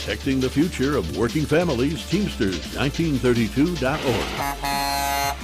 Protecting the future of working families, Teamsters 1932.org.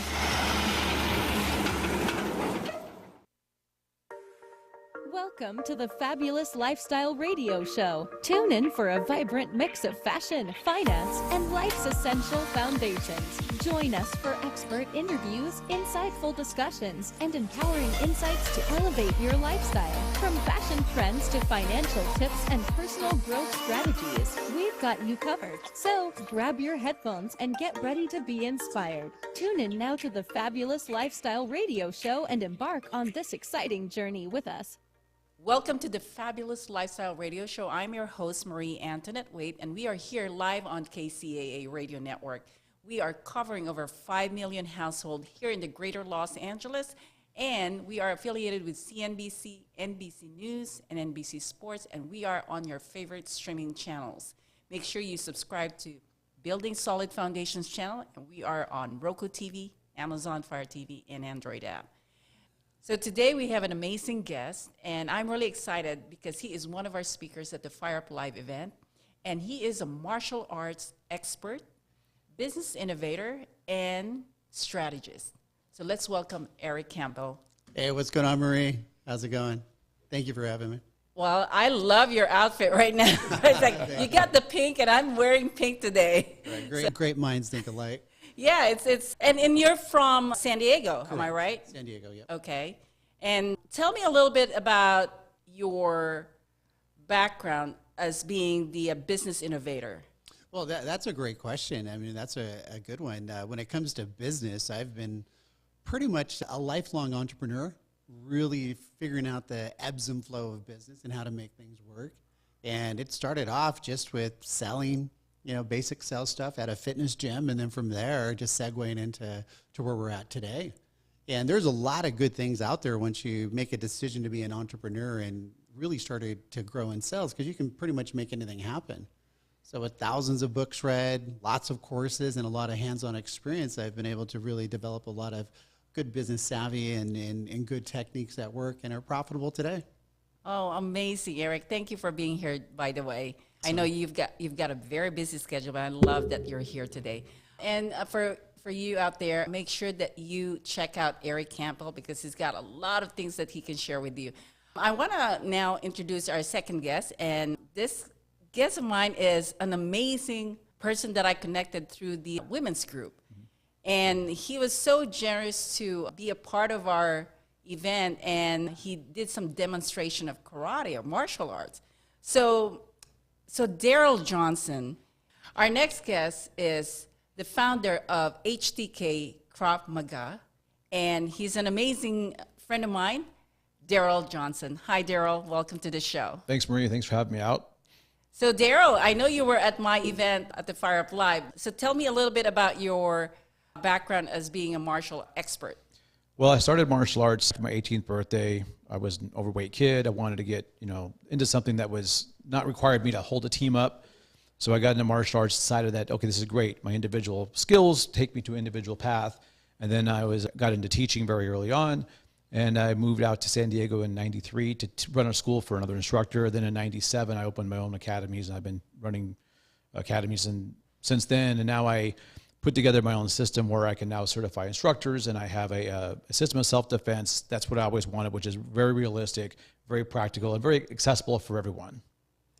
Welcome to the Fabulous Lifestyle Radio Show. Tune in for a vibrant mix of fashion, finance, and life's essential foundations. Join us for expert interviews, insightful discussions, and empowering insights to elevate your lifestyle. From fashion trends to financial tips and personal growth strategies, we've got you covered. So grab your headphones and get ready to be inspired. Tune in now to the Fabulous Lifestyle Radio Show and embark on this exciting journey with us. Welcome to the Fabulous Lifestyle Radio Show. I'm your host, Marie Antoinette Waite, and we are here live on KCAA Radio Network. We are covering over 5 million households here in the greater Los Angeles, and we are affiliated with CNBC, NBC News, and NBC Sports, and we are on your favorite streaming channels. Make sure you subscribe to Building Solid Foundations channel, and we are on Roku TV, Amazon Fire TV, and Android app. So today we have an amazing guest, and I'm really excited because he is one of our speakers at the Fire Up Live event, and he is a martial arts expert, business innovator, and strategist. So let's welcome Eric Campbell. Hey, what's going on, Marie? How's it going? Thank you for having me. Well, I love your outfit right now. It's like you got the pink, and I'm wearing pink today. Right. Great minds think alike. Yeah, and you're from San Diego, Correct. Am I right? San Diego, yeah. Okay. And tell me a little bit about your background as being the business innovator. Well, that's a great question. I mean, that's a good one. When it comes to business, I've been pretty much a lifelong entrepreneur, really figuring out the ebbs and flow of business and how to make things work. And it started off just with selling, basic sales stuff at a fitness gym, and then from there, just segueing into where we're at today. And there's a lot of good things out there once you make a decision to be an entrepreneur and really started to grow in sales, because you can pretty much make anything happen. So with thousands of books read, lots of courses, and a lot of hands-on experience, I've been able to really develop a lot of good business savvy and good techniques that work and are profitable today. Oh, amazing, Eric. Thank you for being here, by the way. I know you've got a very busy schedule, but I love that you're here today. And for you out there, make sure that you check out Eric Campbell, because he's got a lot of things that he can share with you. I want to now introduce our second guest, and this guest of mine is an amazing person that I connected through the women's group. And he was so generous to be a part of our event, and he did some demonstration of karate or martial arts. So Daryl Johnson, our next guest, is the founder of HTK Krav Maga, and he's an amazing friend of mine, Daryl Johnson. Hi, Daryl. Welcome to the show. Thanks, Maria. Thanks for having me out. So, Daryl, I know you were at my event at the Fire Up Live. So tell me a little bit about your background as being a martial expert. Well, I started martial arts for my 18th birthday. I was an overweight kid. I wanted to get, into something that was not required me to hold a team up. So I got into martial arts, decided that, okay, this is great. My individual skills take me to an individual path. And then I got into teaching very early on. And I moved out to San Diego in 93 to run a school for another instructor. Then in 97, I opened my own academies, and I've been running academies since then. And now I put together my own system where I can now certify instructors, and I have a system of self-defense. That's what I always wanted, which is very realistic, very practical, and very accessible for everyone.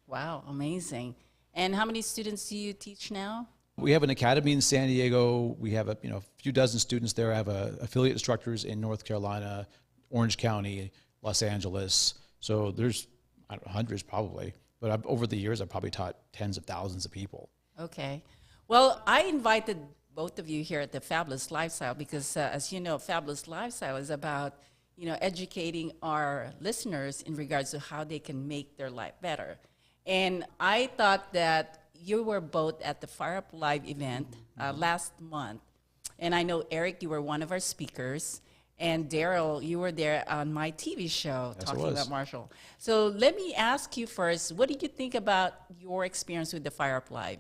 Wow, amazing. And how many students do you teach now? We have an academy in San Diego. We have a few dozen students there. I have affiliate instructors in North Carolina, Orange County, Los Angeles. So there's hundreds probably, but over the years I've probably taught tens of thousands of people. Okay. Well, I invited both of you here at the Fabulous Lifestyle because, as you know, Fabulous Lifestyle is about, educating our listeners in regards to how they can make their life better. And I thought that you were both at the Fire Up Live event last month. And I know, Eric, you were one of our speakers. And Daryl, you were there on my TV show talking about martial. So let me ask you first, what did you think about your experience with the Fire Up Live?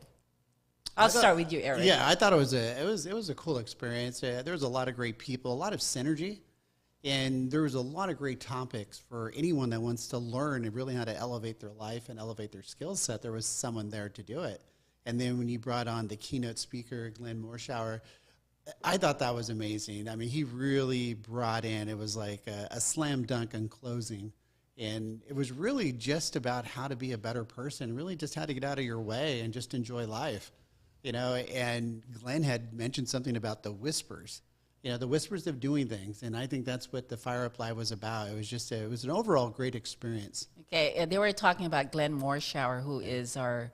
I'll start with you, Eric. Yeah, I thought it was a cool experience. There was a lot of great people, a lot of synergy. And there was a lot of great topics for anyone that wants to learn and really how to elevate their life and elevate their skill set. There was someone there to do it. And then when you brought on the keynote speaker, Glenn Morshower, I thought that was amazing. I mean, he really brought in, it was like a slam dunk on closing. And it was really just about how to be a better person, really just how to get out of your way and just enjoy life. You know, and Glenn had mentioned something about the whispers, you know, the whispers of doing things. And I think that's what the Fire Up Live was about. It was just, it was an overall great experience. Okay, and they were talking about Glenn Morshower, who is our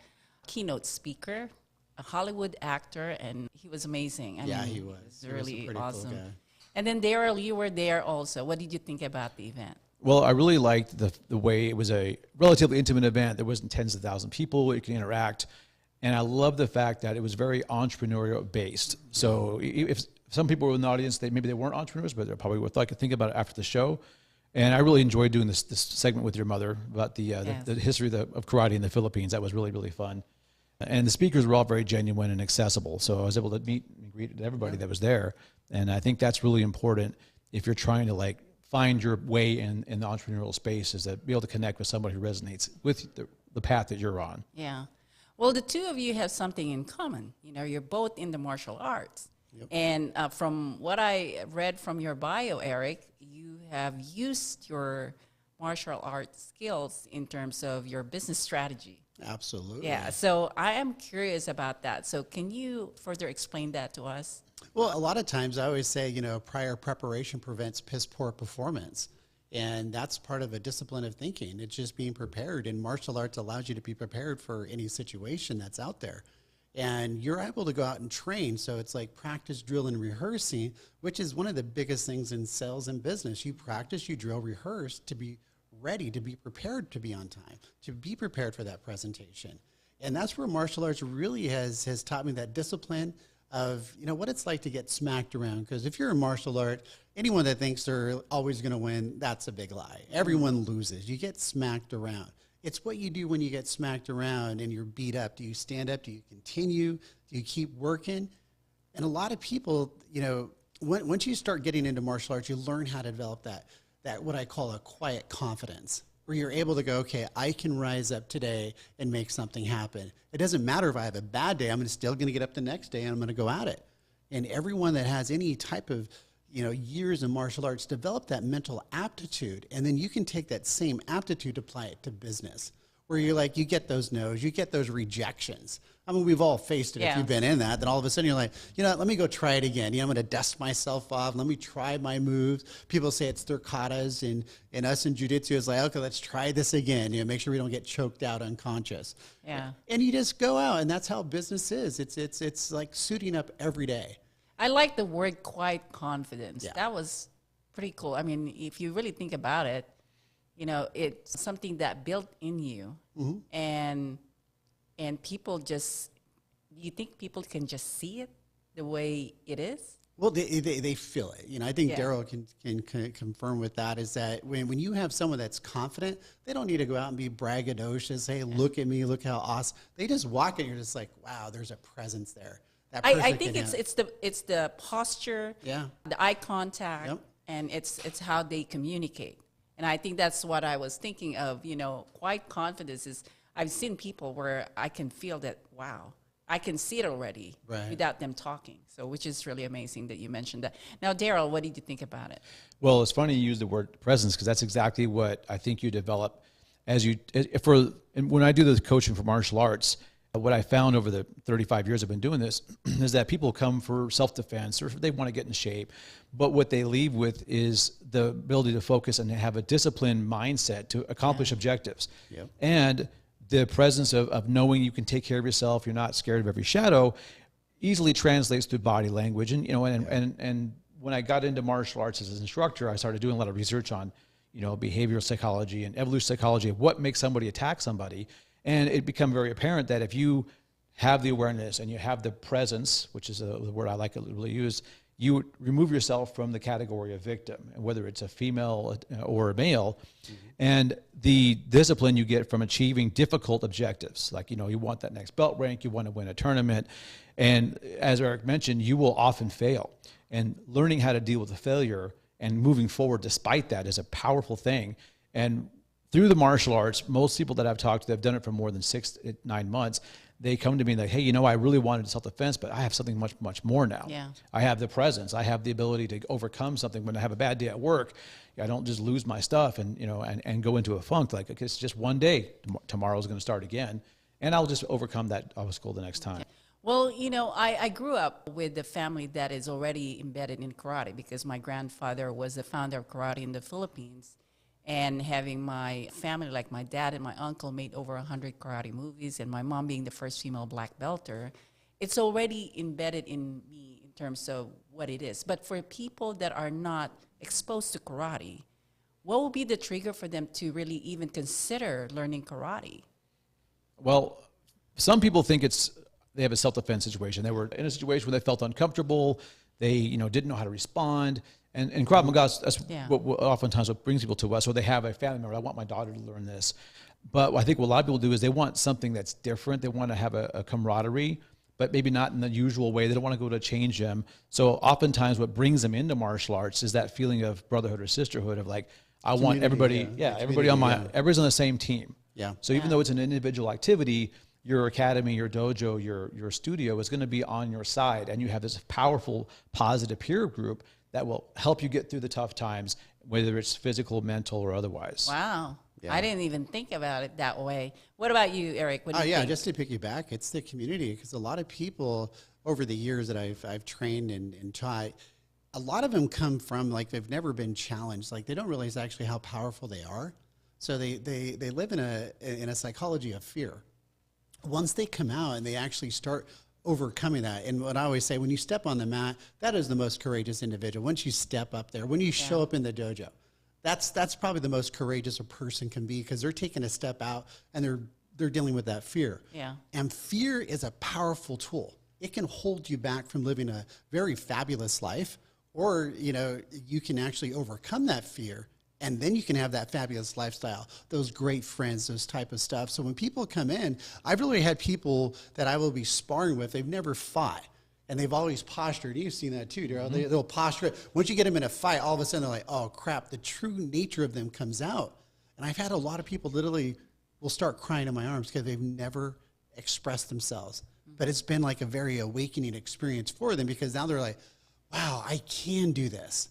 keynote speaker, a Hollywood actor, and he was amazing. Yeah, he He was. was He was a really pretty cool awesome. guy. And then Daryl, you were there also. What did you think about the event? Well, I really liked the way it was a relatively intimate event. There wasn't tens of thousands of people. You can interact. And I love the fact that it was very entrepreneurial based. So if some people were in the audience, maybe they weren't entrepreneurs, but they probably would like to think about it after the show. And I really enjoyed doing this segment with your mother about the history of karate in the Philippines. That was really, really fun. And the speakers were all very genuine and accessible. So I was able to meet and greet everybody that was there. And I think that's really important if you're trying to like find your way in the entrepreneurial space, is to be able to connect with somebody who resonates with the path that you're on. Yeah. Well, the two of you have something in common. You know, you're both in the martial arts. Yep. And from what I read from your bio, Eric, you have used your martial arts skills in terms of your business strategy. Absolutely. Yeah, so I am curious about that. So can you further explain that to us? Well, a lot of times I always say, you know, prior preparation prevents piss poor performance. And that's part of a discipline of thinking. It's just being prepared. And martial arts allows you to be prepared for any situation that's out there. And you're able to go out and train. So it's like practice, drill, and rehearsing, which is one of the biggest things in sales and business. You practice, you drill, rehearse to be ready, to be prepared to be on time, to be prepared for that presentation. And that's where martial arts really has taught me that discipline of, you know, what it's like to get smacked around. Because if you're in martial art, anyone that thinks they're always going to win, that's a big lie. Everyone loses. You get smacked around. It's what you do when you get smacked around and you're beat up. Do you stand up? Do you continue? Do you keep working? And a lot of people, you know, once you start getting into martial arts, you learn how to develop that what I call a quiet confidence, where you're able to go, okay, I can rise up today and make something happen. It doesn't matter if I have a bad day, I'm still going to get up the next day and I'm going to go at it. And everyone that has any type of, you know, years in martial arts develop that mental aptitude, and then you can take that same aptitude, apply it to business, where you're like, you get those no's, you get those rejections. I mean, we've all faced it. Yeah. If you've been in that, then all of a sudden you're like, you know, let me go try it again. You know, I'm going to dust myself off. Let me try my moves. People say it's their katas, and us in jiu-jitsu is like, okay, let's try this again. You know, make sure we don't get choked out unconscious. Yeah. And you just go out, and that's how business is. It's like suiting up every day. I like the word quiet confidence. Yeah. That was pretty cool. I mean, if you really think about it, you know, it's something that built in you, and people just, you think people can just see it the way it is? Well, they feel it. You know, I think Yeah. Daryl can confirm with that, is that when you have someone that's confident, they don't need to go out and be braggadocious. Hey, look at me, look how awesome. They just walk in, you're just like, wow, there's a presence there. That I person think can it's the posture, Yeah. the eye contact, Yep. and it's how they communicate. And I think that's what I was thinking of. You know, quiet confidence is, I've seen people where I can feel that, wow, I can see it already Right. without them talking. So, which is really amazing that you mentioned that. Now, Daryl, what did you think about it? Well, it's funny you use the word presence, because that's exactly what I think you develop as you and when I do the coaching for martial arts. What I found over the 35 years I've been doing this is that people come for self-defense, or they want to get in shape, but what they leave with is the ability to focus and have a disciplined mindset to accomplish objectives. Yep. And the presence of knowing you can take care of yourself, you're not scared of every shadow, easily translates to body language. And, you know, and when I got into martial arts as an instructor, I started doing a lot of research on, you know, behavioral psychology and evolutionary psychology of what makes somebody attack somebody. And it became very apparent that if you have the awareness and you have the presence, which is the word I like to really use, you remove yourself from the category of victim, whether it's a female or a male. And the discipline you get from achieving difficult objectives, like, you know, you want that next belt rank, you want to win a tournament. And as Eric mentioned, you will often fail. And learning how to deal with the failure and moving forward despite that is a powerful thing. And through the martial arts, most people that I've talked to that have done it for more than 6 to 9 months, they come to me like, hey, you know, I really wanted self-defense, but I have something much, much more now. Yeah. I have the presence. I have the ability to overcome something. When I have a bad day at work, I don't just lose my stuff and, you know, and go into a funk. Like, okay, it's just one day. Tomorrow's going to start again. And I'll just overcome that obstacle the next time. Well, you know, I grew up with a family that is already embedded in karate because my grandfather was the founder of karate in the Philippines. And having my family, like my dad and my uncle, made over 100 karate movies, and my mom being the first female black belter, it's already embedded in me in terms of what it is. But for people that are not exposed to karate, what will be the trigger for them to really even consider learning karate? Well, some people think they have a self-defense situation. They were in a situation where they felt uncomfortable. They, you know, didn't know how to respond. And Krav Maga, that's what oftentimes what brings people to us, or they have a family member, I want my daughter to learn this. But I think what a lot of people do is they want something that's different. They want to have a camaraderie, but maybe not in the usual way. They don't want to go to change them. So oftentimes what brings them into martial arts is that feeling of brotherhood or sisterhood of like, I want everybody, everybody everybody's on the same team. Yeah. So even though it's an individual activity, your academy, your dojo, your studio is going to be on your side, and you have this powerful, positive peer group that will help you get through the tough times, whether it's physical, mental, or otherwise. Wow. Yeah. I didn't even think about it that way. What about you, Eric? What do you think? Just to piggyback, it's the community, because a lot of people over the years that I've trained and taught, a lot of them come from, like, they've never been challenged. Like, they don't realize actually how powerful they are. So they live in a psychology of fear. Once they come out and they actually start overcoming that, and what I always say, when you step on the mat, that is the most courageous individual. Once you step up there, when you show up in the dojo, that's probably the most courageous a person can be, because they're taking a step out and they're dealing with that fear. Yeah. And fear is a powerful tool. It can hold you back from living a very fabulous life, or, you know, you can actually overcome that fear, and then you can have that fabulous lifestyle, those great friends, those type of stuff. So when people come in, I've really had people that I will be sparring with, they've never fought, and they've always postured. You've seen that too, Daryl. Mm-hmm. They'll posture. Once you get them in a fight, all of a sudden they're like, oh crap, the true nature of them comes out. And I've had a lot of people literally will start crying in my arms because they've never expressed themselves. But it's been like a very awakening experience for them, because now they're like, wow, I can do this.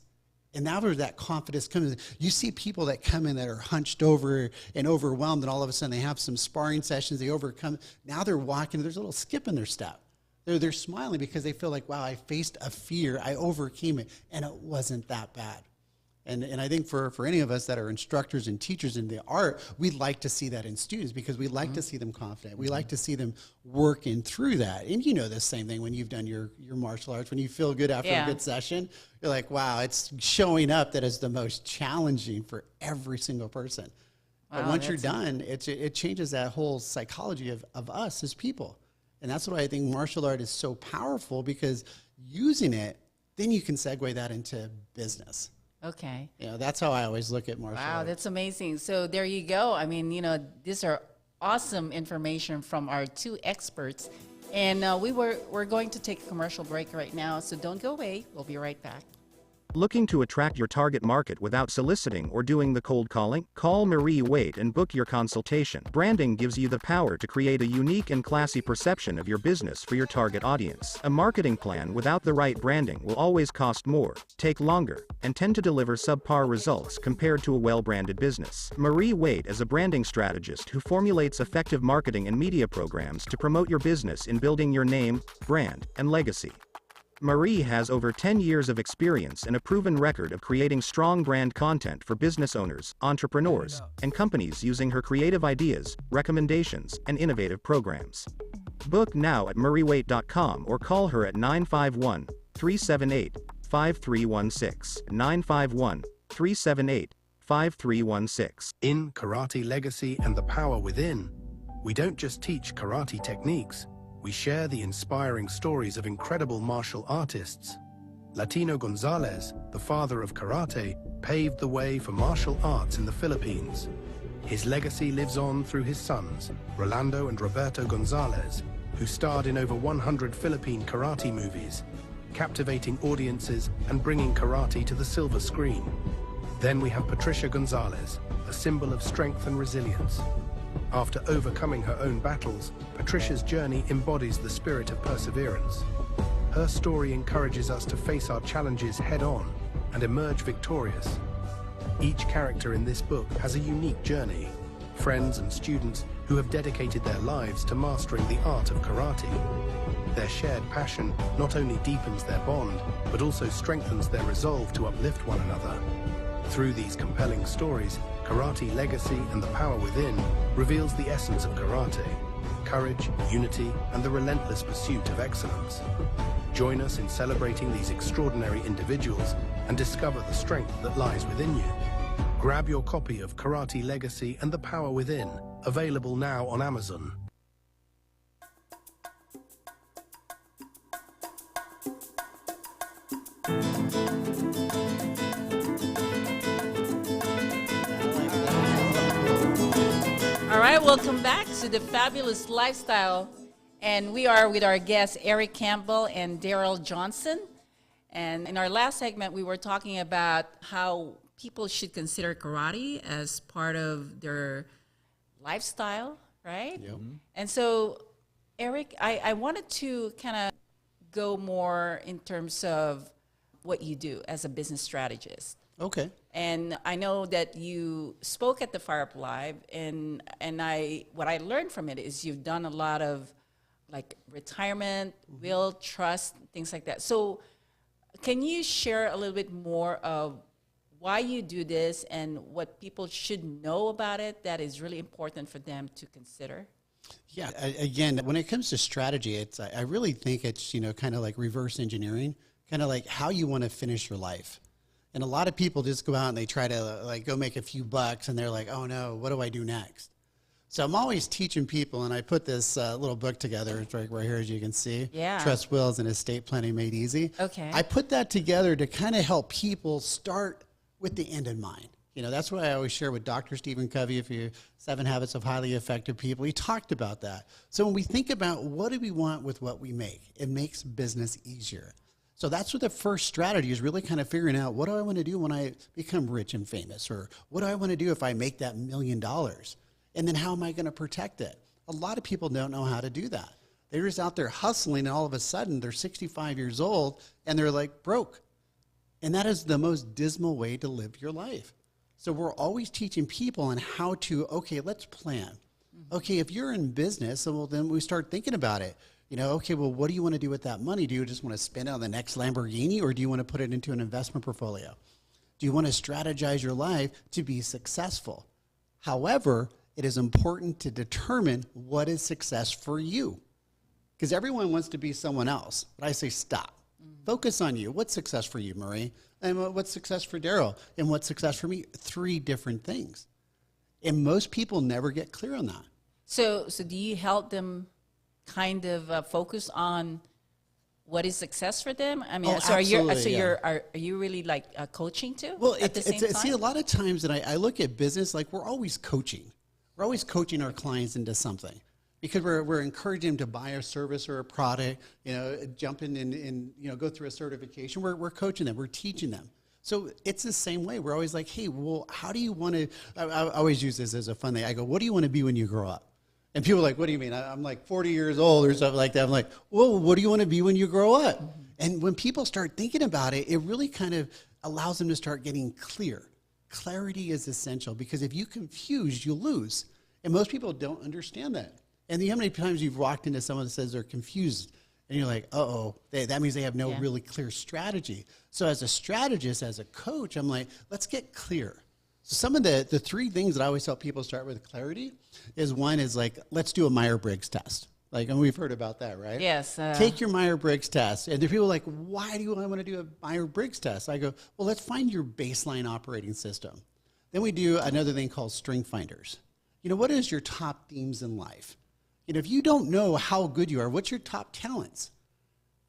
And now there's that confidence coming in. You see people that come in that are hunched over and overwhelmed, and all of a sudden they have some sparring sessions, they overcome. Now they're walking, there's a little skip in their step. They're smiling because they feel like, wow, I faced a fear, I overcame it, and it wasn't that bad. And I think for any of us that are instructors and teachers in the art, we'd like to see that in students, because we like to see them confident. We like to see them working through that. And you know the same thing when you've done your martial arts. When you feel good after a good session, you're like, wow, it's showing up that is the most challenging for every single person. But Wow, once you're done, it changes that whole psychology of us as people. And that's why I think martial art is so powerful, because using it, then you can segue that into business. Okay. You know, that's how I always look at martial Wow, arts. that's amazing. So there you go. I mean, you know, these are awesome information from our two experts. And we're going to take a commercial break right now, so don't go away. We'll be right back. Looking to attract your target market without soliciting or doing the cold calling? Call Marie Waite and book your consultation. Branding gives you the power to create a unique and classy perception of your business for your target audience. A marketing plan without the right branding will always cost more, take longer, and tend to deliver subpar results compared to a well-branded business. Marie Waite is a branding strategist who formulates effective marketing and media programs to promote your business in building your name, brand, and legacy. Marie has over 10 years of experience and a proven record of creating strong brand content for business owners, entrepreneurs, and companies using her creative ideas, recommendations, and innovative programs. Book now at mariewaite.com or call her at 951-378-5316, 951-378-5316. In Karate Legacy and the Power Within, we don't just teach karate techniques, we share the inspiring stories of incredible martial artists. Latino Gonzalez, the father of karate, paved the way for martial arts in the Philippines. His legacy lives on through his sons, Rolando and Roberto Gonzalez, who starred in over 100 Philippine karate movies, captivating audiences and bringing karate to the silver screen. Then we have Patricia Gonzalez, a symbol of strength and resilience. After overcoming her own battles, Patricia's journey embodies the spirit of perseverance. Her story encourages us to face our challenges head-on and emerge victorious. Each character in this book has a unique journey, friends and students who have dedicated their lives to mastering the art of karate. Their shared passion not only deepens their bond, but also strengthens their resolve to uplift one another. Through these compelling stories, Karate Legacy and the Power Within reveals the essence of karate: courage, unity, and the relentless pursuit of excellence. Join us in celebrating these extraordinary individuals and discover the strength that lies within you. Grab your copy of Karate Legacy and the Power Within, available now on Amazon. All right, welcome back to the Fabulous Lifestyle. And we are with our guests, Eric Campbell and Daryl Johnson. And in our last segment, we were talking about how people should consider karate as part of their lifestyle, right? Yep. And so, Eric, I wanted to kind of go more in terms of what you do as a business strategist. Okay. And I know that you spoke at the Fire Up Live, and what I learned from it is you've done a lot of like retirement, will, trust, things like that. So can you share a little bit more of why you do this and what people should know about it that is really important for them to consider? Yeah, again, when it comes to strategy, I really think it's, kind of like reverse engineering, kind of like how you want to finish your life. And a lot of people just go out and they try to like go make a few bucks and they're like, oh no, what do I do next? So I'm always teaching people, and I put this little book together. It's right here, as you can see. Yeah. Trust, Wills, and Estate Planning Made Easy. Okay. I put that together to kind of help people start with the end in mind. That's what I always share with Dr. Stephen Covey, 7 Habits of Highly Effective People. He talked about that. So when we think about what do we want with what we make, it makes business easier. So that's what the first strategy is, really kind of figuring out, what do I want to do when I become rich and famous? Or what do I want to do if I make that $1 million? And then how am I going to protect it? A lot of people don't know how to do that. They're just out there hustling, and all of a sudden they're 65 years old and they're like broke. And that is the most dismal way to live your life. So we're always teaching people on how to, okay, let's plan. Okay, if you're in business, well, then we start thinking about it. Okay, well, what do you want to do with that money? Do you just want to spend it on the next Lamborghini, or do you want to put it into an investment portfolio? Do you want to strategize your life to be successful? However, it is important to determine what is success for you. Because everyone wants to be someone else. But I say stop. Focus on you. What's success for you, Marie? And what's success for Daryl? And what's success for me? 3 different things. And most people never get clear on that. So do you help them kind of focus on what is success for them? I mean, so are you really like coaching too? Well, at the same time? See, a lot of times that I look at business, like we're always coaching. We're always coaching our clients into something because we're encouraging them to buy a service or a product, jump in and go through a certification. We're coaching them. We're teaching them. So it's the same way. We're always like, hey, well, how do you want to, I always use this as a fun thing. I go, what do you want to be when you grow up? And people are like, what do you mean? I'm like 40 years old or something like that. I'm like, well, what do you want to be when you grow up? Mm-hmm. And when people start thinking about it, it really kind of allows them to start getting clear. Clarity is essential because if you confuse, you lose. And most people don't understand that. And how many times you've walked into someone that says they're confused and you're like, uh-oh, that means they have no really clear strategy. So as a strategist, as a coach, I'm like, let's get clear. So some of the 3 things that I always help people start with clarity is, one is like, let's do a Myers-Briggs test. Like, and we've heard about that, right? Yes. Take your Myers-Briggs test. And there are people like, why do I want to do a Myers-Briggs test? I go, well, let's find your baseline operating system. Then we do another thing called Strength Finders. What is your top themes in life? If you don't know how good you are, what's your top talents?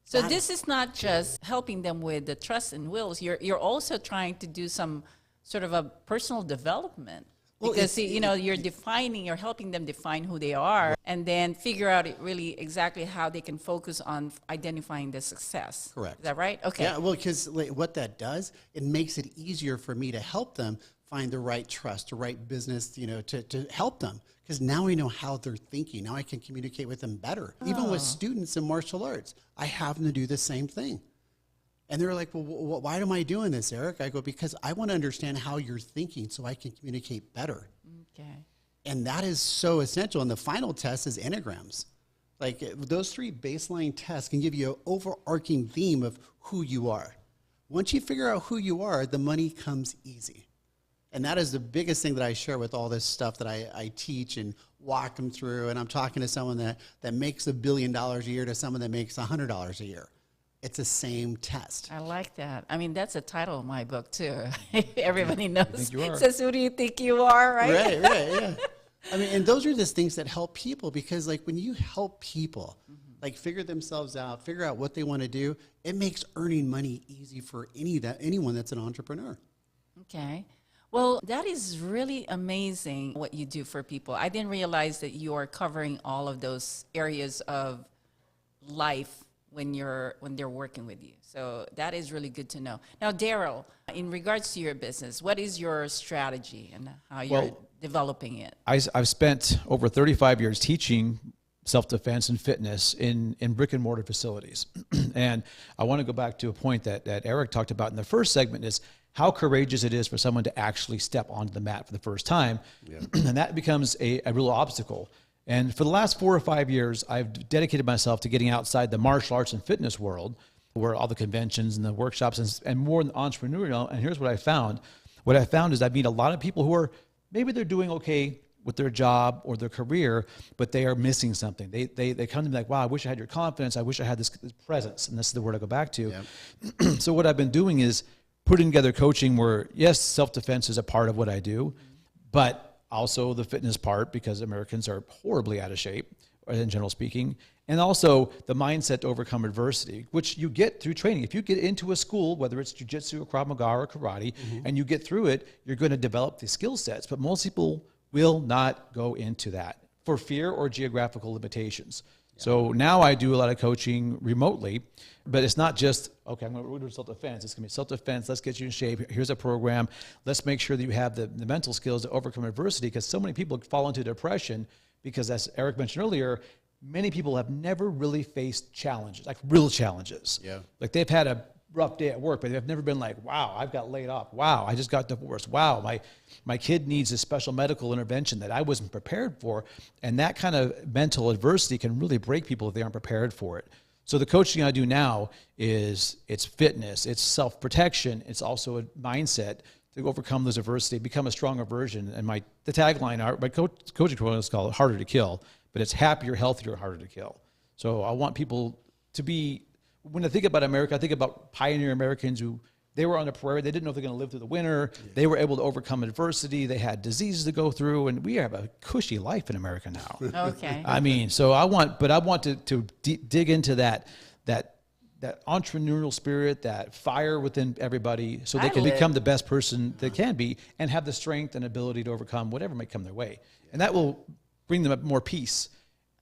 So this is not just helping them with the trust and wills. You're also trying to do some sort of a personal development. Well, Because see, you're helping them define who they are, and then figure out really exactly how they can focus on identifying the success. Correct. Is that right? Okay. Yeah, well, because what that does, it makes it easier for me to help them find the right trust, the right business, to help them. Because now I know how they're thinking. Now I can communicate with them better. Even with students in martial arts, I have them to do the same thing. And they're like, well, why am I doing this, Eric? I go, because I want to understand how you're thinking so I can communicate better. Okay. And that is so essential. And the final test is enneagrams. Like those 3 baseline tests can give you an overarching theme of who you are. Once you figure out who you are, the money comes easy. And that is the biggest thing that I share with all this stuff that I teach and walk them through. And I'm talking to someone that makes $1 billion a year to someone that makes $100 a year. It's the same test. I like that. I mean, that's the title of my book too. Everybody knows. you are. Says, who do you think you are, right? Right, yeah. I mean, and those are just things that help people, because like when you help people like figure themselves out, figure out what they want to do, it makes earning money easy for anyone that's an entrepreneur. Okay. Well, that is really amazing what you do for people. I didn't realize that you are covering all of those areas of life when they're working with you. So that is really good to know. Now, Daryl, in regards to your business, what is your strategy and how you're developing it? I've spent over 35 years teaching self-defense and fitness in brick and mortar facilities. And I want to go back to a point that Eric talked about in the first segment, is how courageous it is for someone to actually step onto the mat for the first time. Yeah. And that becomes a real obstacle. And for the last 4 or 5 years, I've dedicated myself to getting outside the martial arts and fitness world, where all the conventions and the workshops and more entrepreneurial. And here's what I found. What I found is I meet a lot of people who are, maybe they're doing okay with their job or their career, but they are missing something. They come to me like, wow, I wish I had your confidence. I wish I had this presence. And this is the word I go back to. Yep. So what I've been doing is putting together coaching where, yes, self-defense is a part of what I do, but also the fitness part, because Americans are horribly out of shape, in general speaking, and also the mindset to overcome adversity, which you get through training. If you get into a school, whether it's jiu-jitsu or Krav Maga or karate, and you get through it, you're going to develop the skill sets. But most people will not go into that for fear or geographical limitations. So now I do a lot of coaching remotely, but it's not just, okay, I'm going to do self-defense. It's going to be self-defense. Let's get you in shape. Here's a program. Let's make sure that you have the mental skills to overcome adversity, because so many people fall into depression because, as Eric mentioned earlier, many people have never really faced challenges, like real challenges. Yeah. Like they've had a rough day at work, but they've never been like, wow, I've got laid off. Wow, I just got divorced. Wow, my kid needs a special medical intervention that I wasn't prepared for. And that kind of mental adversity can really break people if they aren't prepared for it. So the coaching I do now it's fitness, it's self-protection, it's also a mindset to overcome those adversity, become a stronger version. And the tagline, my coaching program is called Harder to Kill, but it's happier, healthier, harder to kill. So I want people to be, when I think about America, I think about pioneer Americans who, they were on the prairie. They didn't know if they're going to live through the winter. Yeah. They were able to overcome adversity. They had diseases to go through, and we have a cushy life in America now. Okay. I mean, so I want to dig into that entrepreneurial spirit, that fire within everybody, so they can become the best person they can be and have the strength and ability to overcome whatever might come their way. And that will bring them more peace.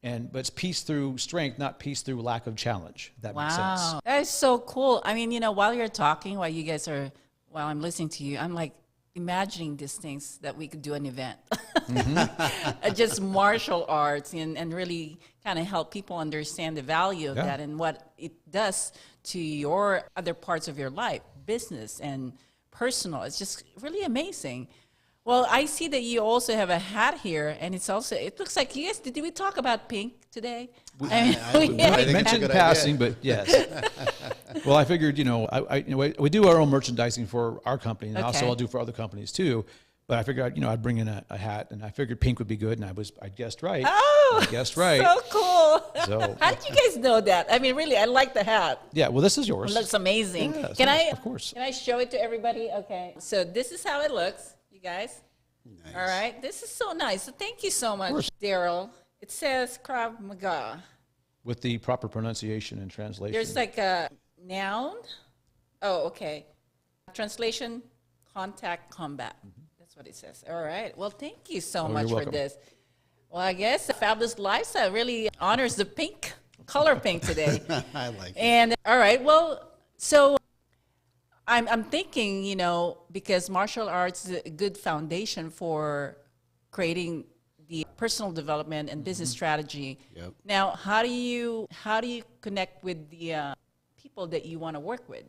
But it's peace through strength, not peace through lack of challenge. If that makes sense. Wow, that is so cool. I mean, while you're talking, while I'm listening to you, I'm like imagining these things that we could do an event, just martial arts, and really kind of help people understand the value of that and what it does to your other parts of your life, business and personal. It's just really amazing. Well, I see that you also have a hat here, and it looks like you guys, did we talk about pink today? I mentioned passing, but yes. Well, I figured, we do our own merchandising for our company, and also I'll do for other companies too. But I figured, I'd bring in a hat, and I figured pink would be good, and I guessed right. Oh, I guessed right. So cool. So, how did you guys know that? I mean, really, I like the hat. Yeah, well, this is yours. It looks amazing. Yeah, of course. Can I show it to everybody? Okay, so this is how it looks. Guys. Nice. All right. This is so nice. So thank you so much, Daryl. It says Krav Maga. With the proper pronunciation and translation. There's like a noun. Oh, okay. Translation, contact, combat. That's That's what it says. All right. Well, thank you so Oh, much you're for welcome. this. Well, I guess Fabulous Lifestyle really honors the pink, color pink today. I like it. And all right, well, so I'm thinking, you know, because martial arts is a good foundation for creating the personal development and business strategy. Yep. Now, how do you connect with the people that you want to work with?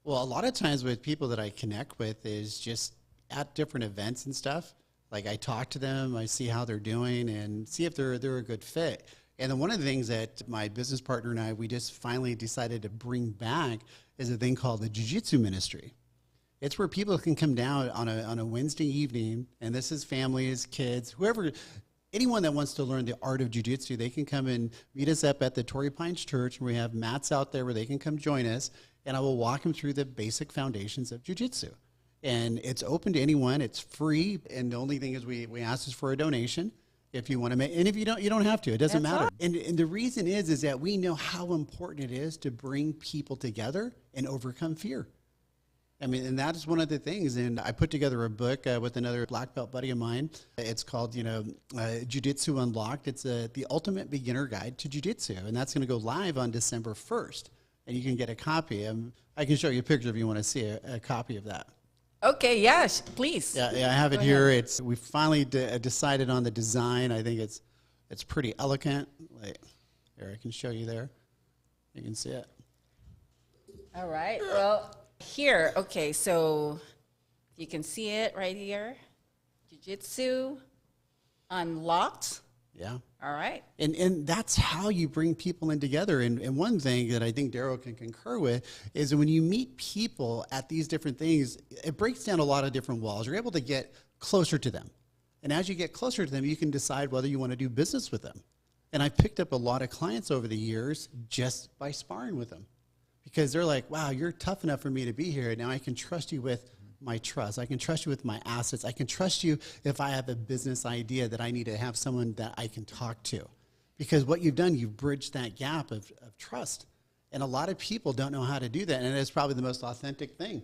Well, a lot of times with people that I connect with is just at different events and stuff. Like I talk to them, I see how they're doing and see if they're a good fit. And then one of the things that my business partner and I, we just finally decided to bring back is a thing called the Jiu-Jitsu Ministry. It's where people can come down on a Wednesday evening, and this is families, kids, whoever, anyone that wants to learn the art of Jiu-Jitsu, they can come and meet us up at the Torrey Pines Church, and we have mats out there where they can come join us, and I will walk them through the basic foundations of Jiu-Jitsu. And it's open to anyone, it's free, and the only thing is we ask is for a donation. If you want to make, and if you don't have to. It doesn't That's matter. all. And the reason is that we know how important it is to bring people together and overcome fear. I mean, and that is one of the things. And I put together a book with another black belt buddy of mine. It's called, Jiu-Jitsu Unlocked. It's the ultimate beginner guide to Jiu-Jitsu, and that's going to go live on December 1st. And you can get a copy. I can show you a picture if you want to see a copy of that. Okay, yes, please. Yeah, I have it here. We finally decided on the design. I think it's pretty elegant. Like, here, I can show you there. You can see it. All right. Well, here, okay, so you can see it right here. Jiu-Jitsu Unlocked. Yeah. All right. And that's how you bring people in together. And one thing that I think Daryl can concur with is that when you meet people at these different things, it breaks down a lot of different walls. You're able to get closer to them. And as you get closer to them, you can decide whether you want to do business with them. And I've picked up a lot of clients over the years just by sparring with them. Because they're like, wow, you're tough enough for me to be here. Now I can trust you with my trust. I can trust you with my assets. I can trust you if I have a business idea that I need to have someone that I can talk to. Because what you've done, you've bridged that gap of trust. And a lot of people don't know how to do that. And it's probably the most authentic thing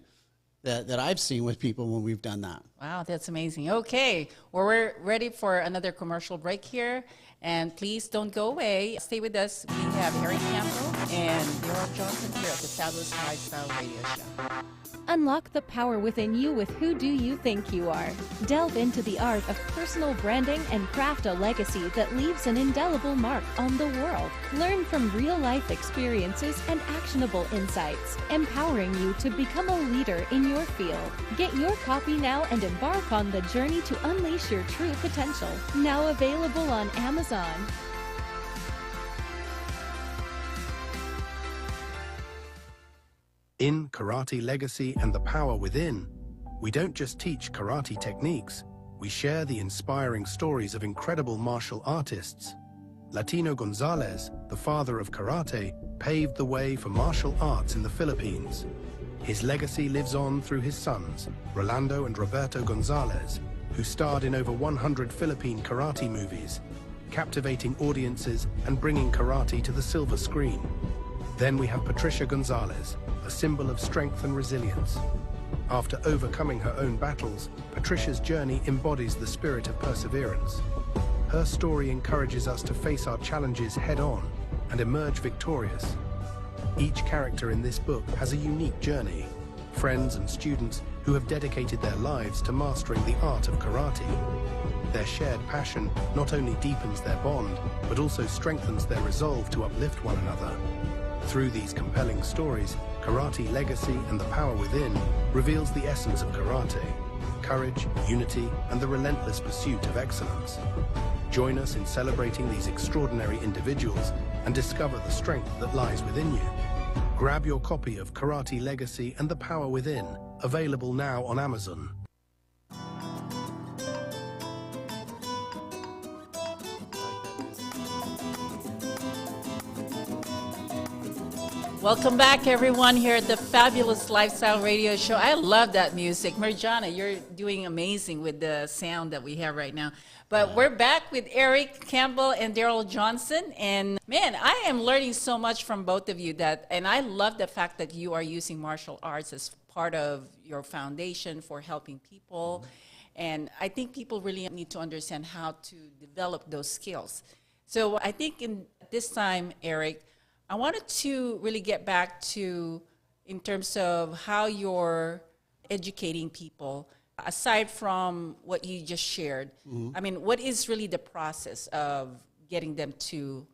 that I've seen with people when we've done that. Wow, that's amazing. Okay, well, we're ready for another commercial break here. And please don't go away. Stay with us. We have Eric Campbell and Daryl Johnson here at the Fabulous Lifestyle Radio Show. Unlock the power within you with Who Do You Think You Are? Delve into the art of personal branding and craft a legacy that leaves an indelible mark on the world. Learn from real-life experiences and actionable insights, empowering you to become a leader in your field. Get your copy now and embark on the journey to unleash your true potential. Now available on Amazon. In Karate Legacy and the Power Within, we don't just teach karate techniques, we share the inspiring stories of incredible martial artists. Latino Gonzalez, the father of karate, paved the way for martial arts in the Philippines. His legacy lives on through his sons, Rolando and Roberto Gonzalez, who starred in over 100 Philippine karate movies, captivating audiences and bringing karate to the silver screen. Then we have Patricia Gonzalez, a symbol of strength and resilience. After overcoming her own battles, Patricia's journey embodies the spirit of perseverance. Her story encourages us to face our challenges head-on and emerge victorious. Each character in this book has a unique journey, friends and students who have dedicated their lives to mastering the art of karate. Their shared passion not only deepens their bond, but also strengthens their resolve to uplift one another. Through these compelling stories, Karate Legacy and the Power Within reveals the essence of karate: courage, unity, and the relentless pursuit of excellence. Join us in celebrating these extraordinary individuals and discover the strength that lies within you. Grab your copy of Karate Legacy and the Power Within, available now on Amazon. Welcome back, everyone, here at the Fabulous Lifestyle Radio Show. I love that music. Mirjana, you're doing amazing with the sound that we have right now. But we're back with Eric Campbell and Daryl Johnson. And man, I am learning so much from both of you and I love the fact that you are using martial arts as part of your foundation for helping people. And I think people really need to understand how to develop those skills. So I think in this time, Eric, I wanted to really get back to in terms of how you're educating people, aside from what you just shared. I mean, what is really the process of getting them to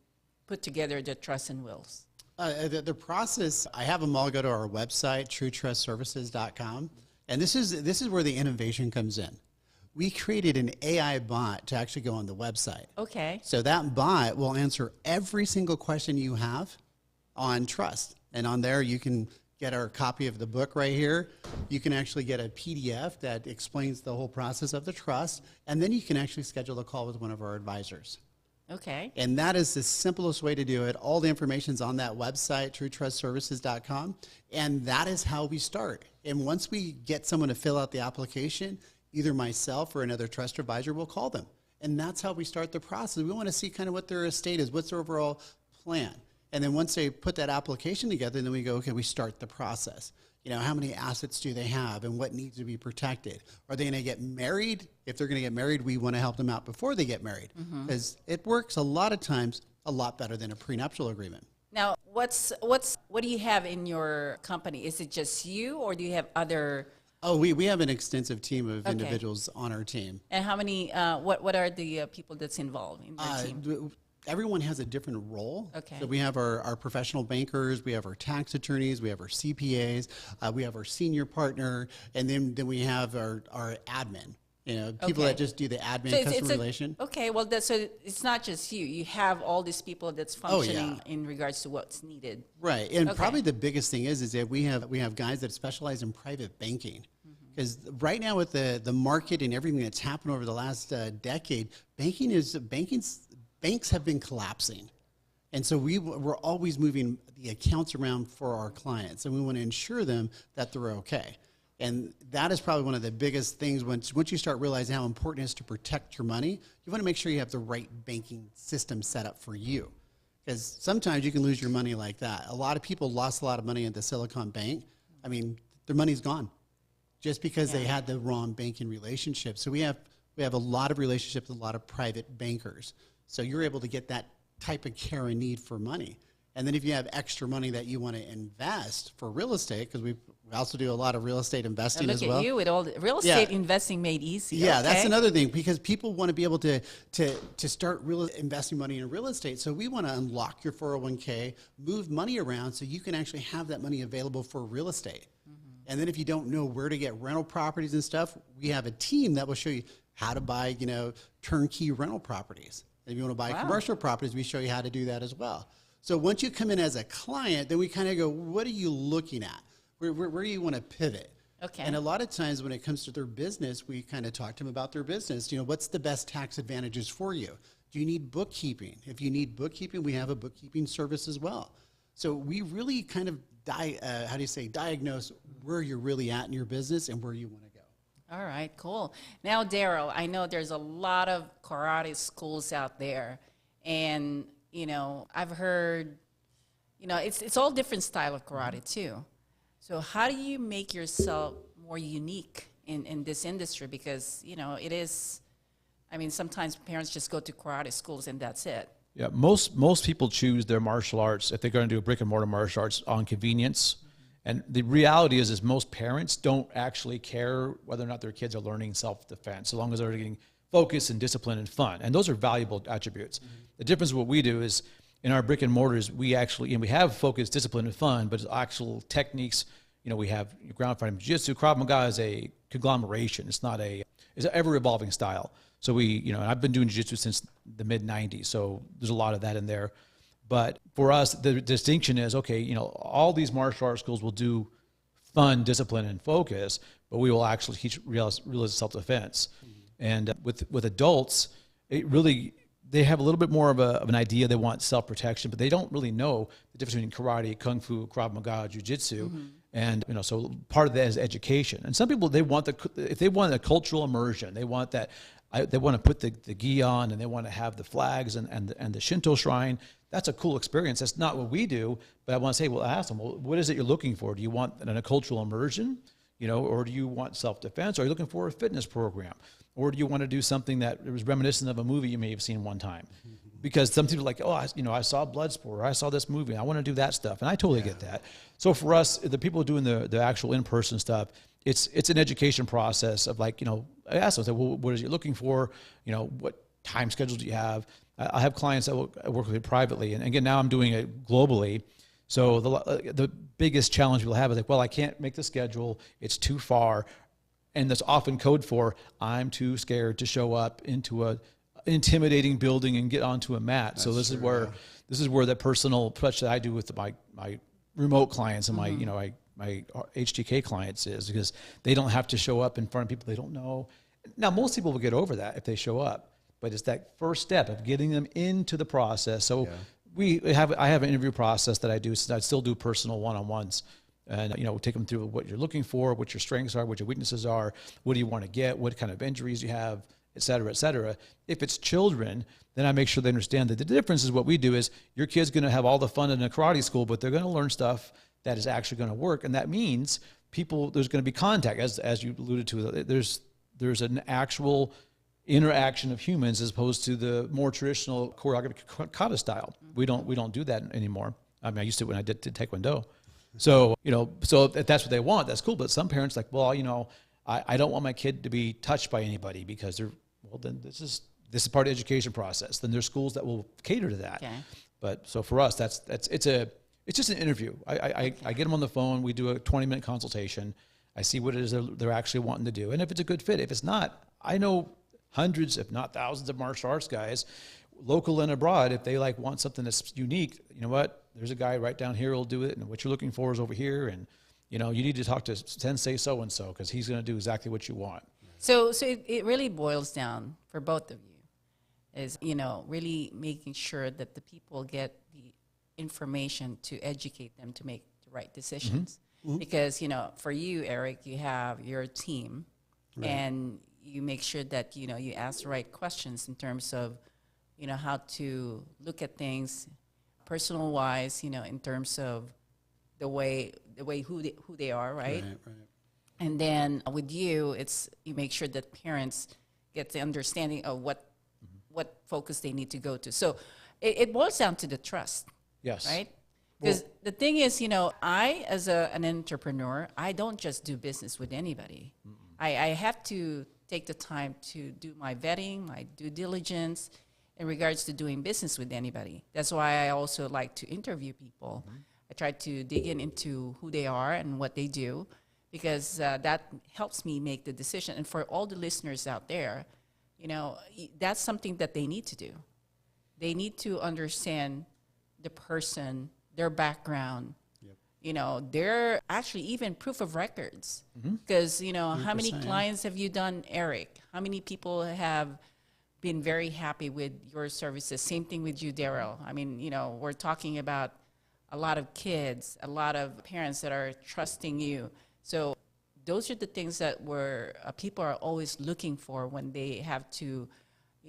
put together the trust and wills? The process, I have them all go to our website, truetrustservices.com. And this is where the innovation comes in. We created an AI bot to actually go on the website. Okay. So that bot will answer every single question you have on trust. And on there, you can get our copy of the book right here. You can actually get a PDF that explains the whole process of the trust. And then you can actually schedule a call with one of our advisors. Okay. And that is the simplest way to do it. All the information's on that website, truetrustservices.com. And that is how we start. And once we get someone to fill out the application, either myself or another trust advisor will call them. And that's how we start the process. We want to see kind of what their estate is, what's their overall plan. And then once they put that application together, then we go, okay, we start the process. You know, how many assets do they have and what needs to be protected? Are they going to get married? If they're going to get married, we want to help them out before they get married, because it works a lot of times a lot better than a prenuptial agreement. Now, what do you have in your company? Is it just you, or do you have other? Oh, we have an extensive team of Okay. individuals on our team. And how many? What are the people that's involved in the team? Everyone has a different role. Okay. So we have our professional bankers, we have our tax attorneys, we have our CPAs, we have our senior partner, and then we have our admin. You know, people Okay. that just do the admin, So customer relation. Okay, well, so it's not just you. You have all these people that's Oh, yeah. functioning in regards to what's needed. Right, and Okay. probably the biggest thing is that we have guys that specialize in private banking. Because right now with the market and everything that's happened over the last decade, banks have been collapsing. And so we're always moving the accounts around for our clients, and we want to ensure them that they're okay. And that is probably one of the biggest things once you start realizing how important it is to protect your money. You want to make sure you have the right banking system set up for you. Because sometimes you can lose your money like that. A lot of people lost a lot of money at the Silicon Bank. I mean, their money's gone just because they had the wrong banking relationship. So we have a lot of relationships with a lot of private bankers. So you're able to get that type of care and need for money. And then if you have extra money that you want to invest for real estate, because we also do a lot of real estate investing Look as at well. you with all the real estate investing made easy. Yeah, that's Okay. another thing, because people want to be able to start investing money in real estate. So we want to unlock your 401k, move money around so you can actually have that money available for real estate. And then if you don't know where to get rental properties and stuff, we have a team that will show you how to buy, turnkey rental properties. And if you want to buy commercial properties, we show you how to do that as well. So once you come in as a client, then we kind of go, what are you looking at? Where do you want to pivot? Okay. And a lot of times when it comes to their business, we kind of talk to them about their business. What's the best tax advantages for you? Do you need bookkeeping? If you need bookkeeping, we have a bookkeeping service as well. So we really kind of diagnose where you're really at in your business and where you want to go. All right, cool. Now, Daryl, I know there's a lot of karate schools out there, and I've heard, it's all different style of karate too. So how do you make yourself more unique in this industry? Because it is. I mean, sometimes parents just go to karate schools and that's it. Yeah, most people choose their martial arts if they're going to do a brick and mortar martial arts on convenience. And the reality is most parents don't actually care whether or not their kids are learning self-defense, so long as they're getting focus and discipline and fun. And those are valuable attributes. The difference with what we do is in our brick and mortars, we actually, we have focus, discipline, and fun, but it's actual techniques. We have ground fighting, jiu-jitsu. Krav Maga is a conglomeration. It's an ever-evolving style. So and I've been doing jiu-jitsu since the mid-'90s, so there's a lot of that in there. But for us, the distinction is, all these martial arts schools will do fun, discipline, and focus, but we will actually teach real self-defense. And with adults, they have a little bit more of an idea. They want self-protection, but they don't really know the difference between karate, kung fu, Krav Maga, jiu-jitsu. And so part of that is education. And some people, if they want a cultural immersion, they want that. They want to put the gi on, and they want to have the flags and the Shinto shrine. That's a cool experience. That's not what we do, but I want to say, ask them, what is it you're looking for? Do you want a cultural immersion? you know, or do you want self-defense? Or are you looking for a fitness program? Or do you want to do something that was reminiscent of a movie you may have seen one time? Because some people are like, oh, I saw Bloodsport, or I saw this movie, I want to do that stuff. And I totally get that. So for us, the people doing the actual in-person stuff, it's an education process of like, you know, I ask them, I say, well, what is you looking for? You know, what time schedules do you have? I have clients that I work with privately. And again, now I'm doing it globally. So the biggest challenge we'll have is like, well, I can't make the schedule. It's too far. And that's often code for, I'm too scared to show up into a intimidating building and get onto a mat. That's so this is where the personal touch that I do with my remote clients and my HTK clients is, because they don't have to show up in front of people they don't know. Now, most people will get over that if they show up, but it's that first step of getting them into the process. So I have an interview process that I do. So I still do personal one-on-ones. And, you know, take them through what you're looking for, what your strengths are, what your weaknesses are, what do you want to get, what kind of injuries you have, et cetera, et cetera. If it's children, then I make sure they understand that the difference is what we do is your kid's going to have all the fun in a karate school, but they're going to learn stuff that is actually going to work. And that means there's going to be contact, as you alluded to. There's an actual interaction of humans as opposed to the more traditional choreographic kata style. We don't do that anymore. I mean, I used to when I did Taekwondo. So, you know, so if that's what they want, that's cool. But some parents like, well, you know, I don't want my kid to be touched by anybody because then this is part of the education process. Then there's schools that will cater to that. Okay. But so for us, it's just an interview. I get them on the phone. We do a 20-minute consultation. I see what it is they're actually wanting to do. And if it's a good fit, if it's not, I know hundreds, if not thousands of martial arts guys, local and abroad, if they want something that's unique, you know what? There's a guy right down here who'll do it, and what you're looking for is over here, and you know you need to talk to Sensei so and so because he's going to do exactly what you want. So it really boils down for both of you, is really making sure that the people get the information to educate them to make the right decisions. Mm-hmm. Because for you, Eric, you have your team, right, and you make sure that you ask the right questions in terms of how to look at things personal wise, in terms of the way who they are, right? Right. And then with you, you make sure that parents get the understanding of what focus they need to go to. So it boils down to the trust. Yes. Right? Because the thing is, I as an entrepreneur, I don't just do business with anybody. I have to take the time to do my vetting, my due diligence, in regards to doing business with anybody. That's why I also like to interview people. Mm-hmm. I try to dig into who they are and what they do, because that helps me make the decision. And for all the listeners out there, that's something that they need to do. They need to understand the person, their background. Yep. They're actually even proof of records. Because, how many clients have you done, Eric? How many people have been very happy with your services? Same thing with you, Daryl. I mean, we're talking about a lot of kids, a lot of parents that are trusting you. So those are the things that people are always looking for when they have to,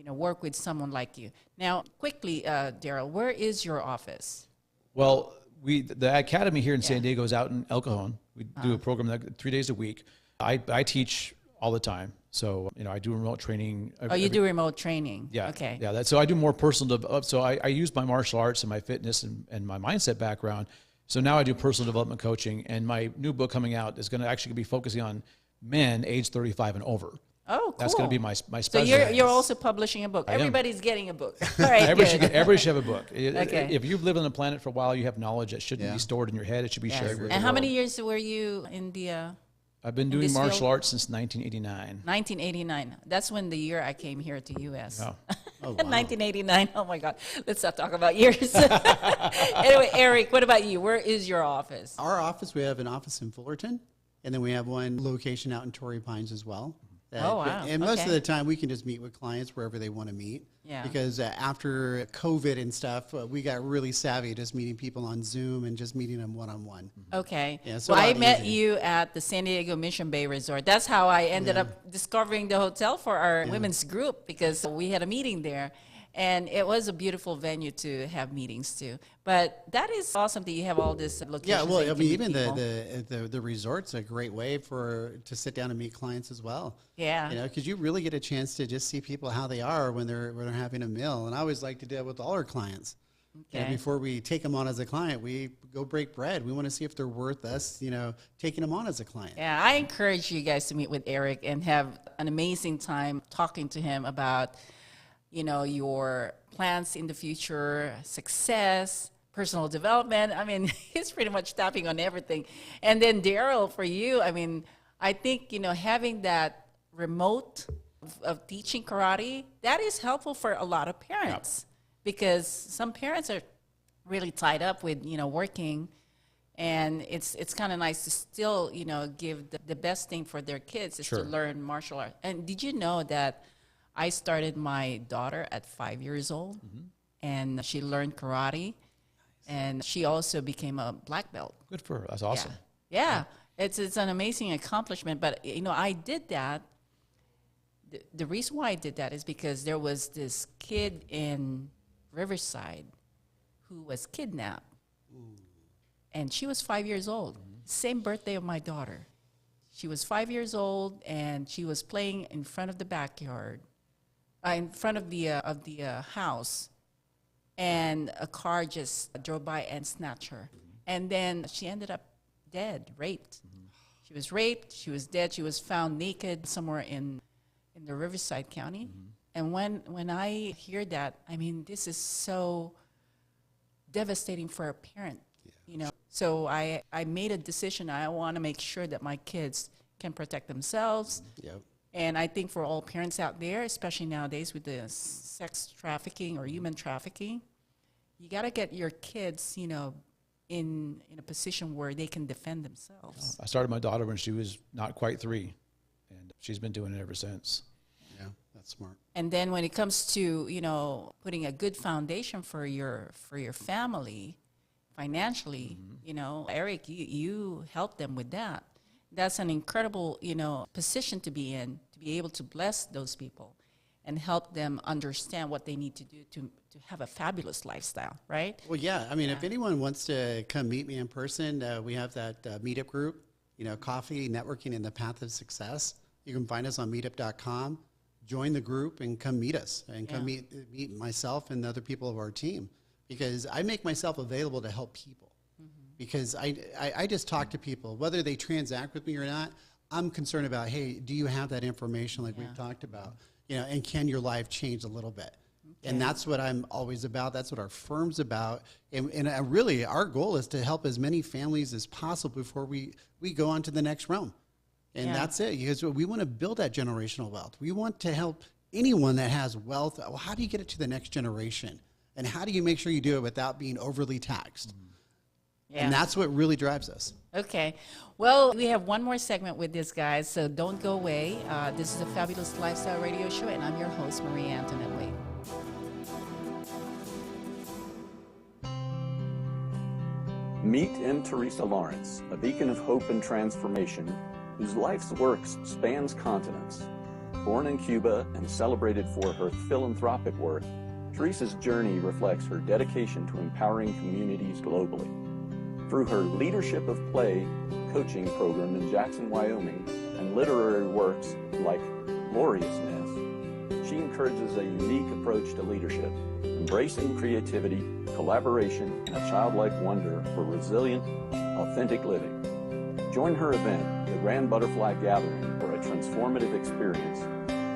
work with someone like you. Now, quickly, Daryl, where is your office? Well, the academy here in San Diego is out in El Cajon. We do a program 3 days a week. I teach all the time. So, I do remote training. You do remote training? Yeah. Okay. Yeah. So I do more personal development. So I use my martial arts and my fitness and my mindset background. So now I do personal development coaching, and my new book coming out is going to actually be focusing on men age 35 and over. Oh, cool. That's going to be my special. So you're also publishing a book. Everybody's getting a book. All right, everybody should have a book. Okay. If you've lived on the planet for a while, you have knowledge that shouldn't be stored in your head. It should be shared with the And how world. many years were you in the... I've been doing martial arts since 1989. 1989. That's when the year I came here to U.S. Oh. Oh, wow. 1989. Oh, my God. Let's not talk about years. Anyway, Eric, what about you? Where is your office? Our office, we have an office in Fullerton, and then we have one location out in Torrey Pines as well. Wow. And most of the time, we can just meet with clients wherever they want to meet. Yeah. Because after COVID and stuff, we got really savvy just meeting people on Zoom and just meeting them one-on-one. Okay. Yeah, so I met you at the San Diego Mission Bay Resort. That's how I ended up discovering the hotel for our women's group, because we had a meeting there. And it was a beautiful venue to have meetings too. But that is awesome that you have all this locations. Yeah, well, that you I can mean, meet even people. the resort's a great way to sit down and meet clients as well. Yeah. You know, because you really get a chance to just see people how they are when they're having a meal. And I always like to do it with all our clients. Okay. Before we take them on as a client, we go break bread. We want to see if they're worth us, taking them on as a client. Yeah, I encourage you guys to meet with Eric and have an amazing time talking to him about, your plans in the future, success, personal development. I mean, he's pretty much tapping on everything. And then Daryl, for you, I mean, I think, having that remote of teaching karate, that is helpful for a lot of parents because some parents are really tied up with, working. And it's kind of nice to still, give the best thing for their kids is to learn martial arts. And did you know that I started my daughter at 5 years old, and she learned karate, and she also became a black belt. Good for her. That's awesome. Yeah. It's an amazing accomplishment. But, I did that. The reason why I did that is because there was this kid in Riverside who was kidnapped. And she was 5 years old, same birthday of my daughter. She was 5 years old, and she was playing in front of the backyard, in front of the house, and a car just drove by and snatched her. And then she ended up dead, raped. She was raped, she was dead, she was found naked somewhere in the Riverside County. And when I hear that, I mean, this is so devastating for a parent, So I made a decision. I want to make sure that my kids can protect themselves. Yep. And I think for all parents out there, especially nowadays with the sex trafficking or human trafficking, you got to get your kids, in a position where they can defend themselves. I started my daughter when she was not quite 3, and she's been doing it ever since. Yeah, that's smart. And then when it comes to, putting a good foundation for your family financially, Eric, you help them with that. That's an incredible, position to be in, to be able to bless those people and help them understand what they need to do to have a fabulous lifestyle, right? Well, yeah. I mean, if anyone wants to come meet me in person, we have that meetup group, Coffee, Networking, and the Path of Success. You can find us on meetup.com. Join the group and come meet us and come meet myself and the other people of our team, because I make myself available to help people. Because I just talk to people, whether they transact with me or not. I'm concerned about, hey, do you have that information like we've talked about? And can your life change a little bit? Okay. And that's what I'm always about. That's what our firm's about. And really, our goal is to help as many families as possible before we go on to the next realm. And that's it. Because we want to build that generational wealth. We want to help anyone that has wealth. Well, how do you get it to the next generation? And how do you make sure you do it without being overly taxed? Yeah. And that's what really drives us. Okay. Well, we have one more segment with this, guys, so don't go away. This is a Fabulous Lifestyle Radio Show, and I'm your host, Marie Antoinette Wade. Meet M. Teresa Lawrence, a beacon of hope and transformation whose life's works spans continents. Born in Cuba and celebrated for her philanthropic work, Teresa's journey reflects her dedication to empowering communities globally. Through her Leadership of Play coaching program in Jackson, Wyoming, and literary works like Gloriousness, she encourages a unique approach to leadership, embracing creativity, collaboration, and a childlike wonder for resilient, authentic living. Join her event, the Grand Butterfly Gathering, for a transformative experience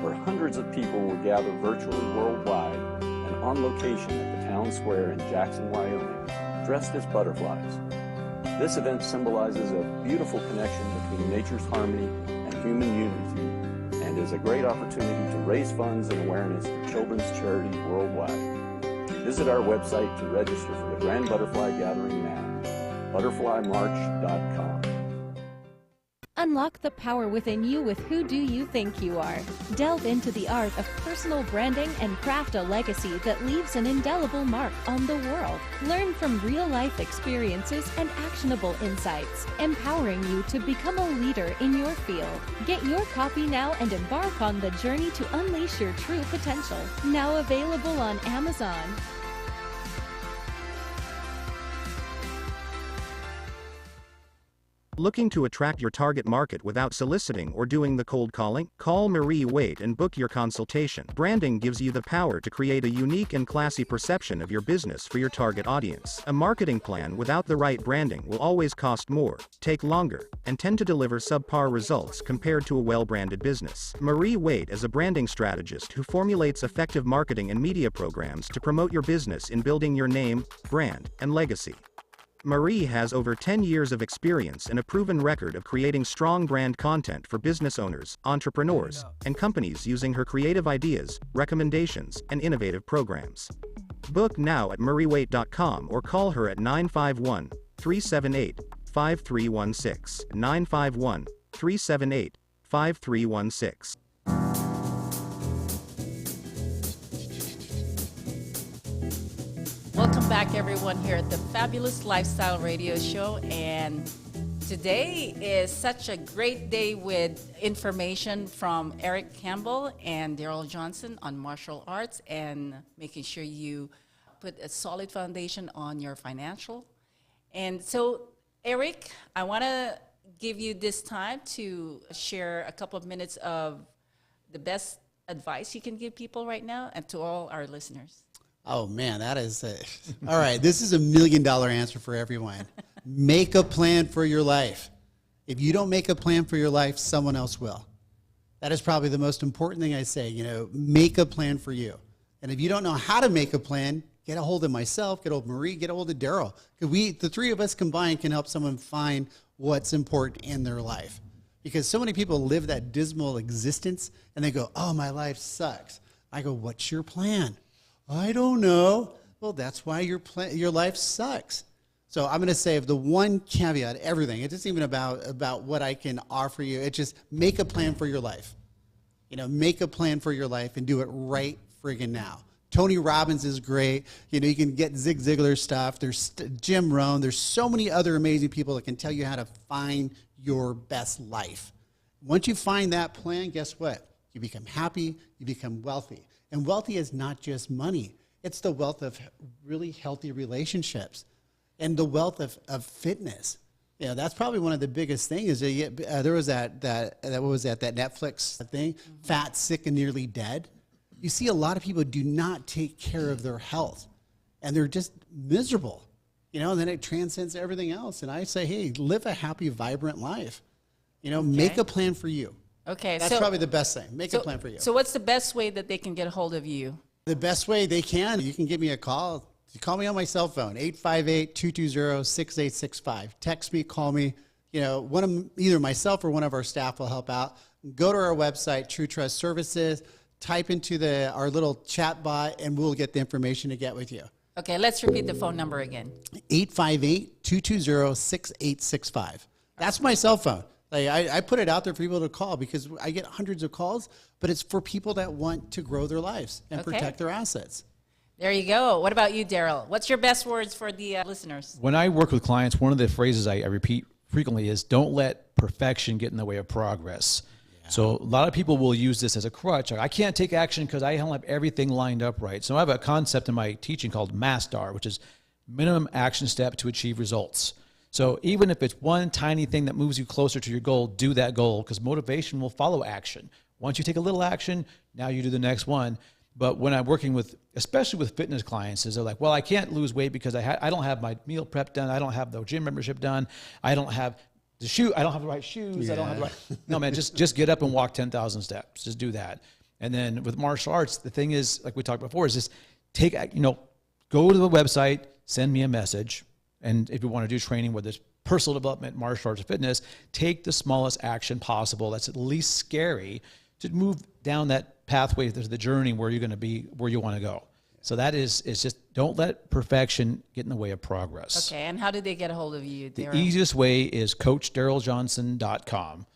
where hundreds of people will gather virtually worldwide and on location at the town square in Jackson, Wyoming, dressed as butterflies. This event symbolizes a beautiful connection between nature's harmony and human unity, and is a great opportunity to raise funds and awareness for children's charities worldwide. Visit our website to register for the Grand Butterfly Gathering now, butterflymarch.com. Unlock the power within you with Who Do You Think You Are? Delve into the art of personal branding and craft a legacy that leaves an indelible mark on the world. Learn from real-life experiences and actionable insights, empowering you to become a leader in your field. Get your copy now and embark on the journey to unleash your true potential. Now available on Amazon. Looking to attract your target market without soliciting or doing the cold calling? Call Marie Waite and book your consultation. Branding gives you the power to create a unique and classy perception of your business for your target audience. A marketing plan without the right branding will always cost more, take longer, and tend to deliver subpar results compared to a well-branded business. Marie Waite is a branding strategist who formulates effective marketing and media programs to promote your business in building your name, brand, and legacy. Marie has over 10 years of experience and a proven record of creating strong brand content for business owners, entrepreneurs, and companies using her creative ideas, recommendations, and innovative programs. Book now at mariewaite.com or call her at 951-378-5316, 951-378-5316. Welcome back, everyone, here at the Fabulous Lifestyle Radio Show. And today is such a great day with information from Eric Campbell and Daryl Johnson on martial arts and making sure you put a solid foundation on your financial. And so, Eric, I want to give you this time to share a couple of minutes of the best advice you can give people right now and to all our listeners. Oh man, that is all right. This is $1 million answer for everyone. Make a plan for your life. If you don't make a plan for your life, someone else will. That is probably the most important thing I say. Make a plan for you. And if you don't know how to make a plan, get a hold of myself, get a hold of Marie, get a hold of Daryl. Because the three of us combined can help someone find what's important in their life. Because so many people live that dismal existence and they go, "Oh, my life sucks." I go, "What's your plan?" "I don't know." Well, that's why your life sucks. So I'm going to say the one caveat, everything, it isn't even about what I can offer you. It's just make a plan for your life. Make a plan for your life and do it right friggin' now. Tony Robbins is great. You can get Zig Ziglar stuff. There's Jim Rohn. There's so many other amazing people that can tell you how to find your best life. Once you find that plan, guess what? You become happy. You become wealthy. And wealthy is not just money. It's the wealth of really healthy relationships and the wealth of fitness. That's probably one of the biggest things. There was that Netflix thing, Fat, Sick, and Nearly Dead. You see a lot of people do not take care of their health, and they're just miserable. And then it transcends everything else. And I say, hey, live a happy, vibrant life. Make a plan for you. Okay, that's probably the best thing. Make a plan for you. So what's the best way that they can get a hold of you? The best way they can, you can give me a call. You call me on my cell phone, 858-220-6865. Text me, call me. Either myself or one of our staff will help out. Go to our website, True Trust Services, type into our little chat bot, and we'll get the information to get with you. Okay, let's repeat the phone number again. 858-220-6865. That's my cell phone. I put it out there for people to call because I get hundreds of calls, but it's for people that want to grow their lives and protect their assets. There you go. What about you, Daryl? What's your best words for the listeners? When I work with clients, one of the phrases I repeat frequently is don't let perfection get in the way of progress. Yeah. So a lot of people will use this as a crutch. I can't take action because I don't have everything lined up right. So I have a concept in my teaching called MASTAR, which is minimum action step to achieve results. So even if it's one tiny thing that moves you closer to your goal, do that goal because motivation will follow action. Once you take a little action, now you do the next one. But when I'm working with, especially with fitness clients, is they're like, well, I can't lose weight because I don't have my meal prep done. I don't have the gym membership done. I don't have the I don't have the right shoes. Yeah. I don't have the right. No, man, just get up and walk 10,000 steps. Just do that. And then with martial arts, the thing is, like we talked before, is just go to the website, send me a message. And if you want to do training, whether it's personal development, martial arts, or fitness, take the smallest action possible that's at least scary to move down that pathway to the journey where you're going to be, where you want to go. So that is just, don't let perfection get in the way of progress. Okay, and how do they get a hold of you, The Daryl? easiest way is CoachDarylJohnson.com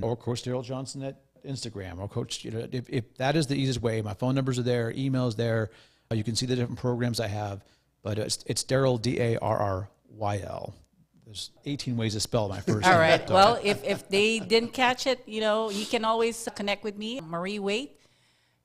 or Coach Daryl Johnson at Instagram or Coach. If that is the easiest way, my phone numbers are there, emails there. You can see the different programs I have, but it's Daryl, Darryl. There's 18 ways to spell my first name. All right. Well, if they didn't catch it, you can always connect with me, Marie Waite,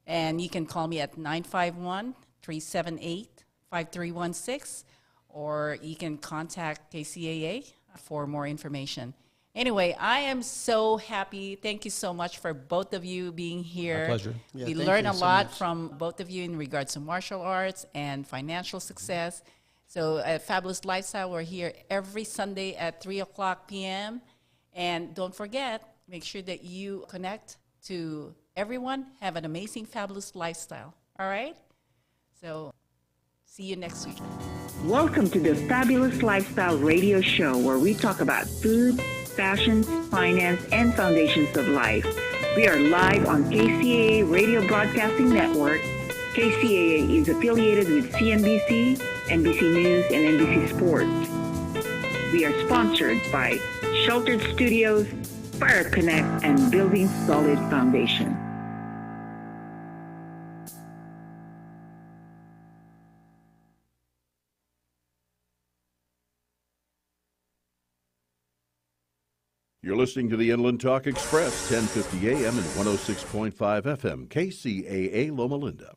and you can call me at 951-378-5316, or you can contact KCAA for more information. Anyway, I am so happy. Thank you so much for both of you being here. My pleasure. Yeah, We thank learned you a so lot much. from both of you in regards to martial arts and financial success. So at Fabulous Lifestyle, we're here every Sunday at 3 o'clock p.m. And don't forget, make sure that you connect to everyone. Have an amazing, fabulous lifestyle. All right? So see you next week. Welcome to the Fabulous Lifestyle Radio Show, where we talk about food, fashion, finance, and foundations of life. We are live on KCAA Radio Broadcasting Network. KCAA is affiliated with CNBC, NBC News, and NBC Sports. We are sponsored by Sheltered Studios, Fire Connect, and Building Solid Foundation. You're listening to the Inland Talk Express, 1050 AM and 106.5 FM, KCAA Loma Linda.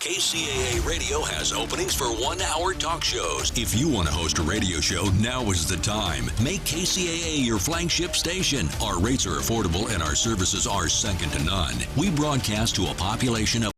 KCAA Radio has openings for 1-hour talk shows. If you want to host a radio show, now is the time. Make KCAA your flagship station. Our rates are affordable and our services are second to none. We broadcast to a population of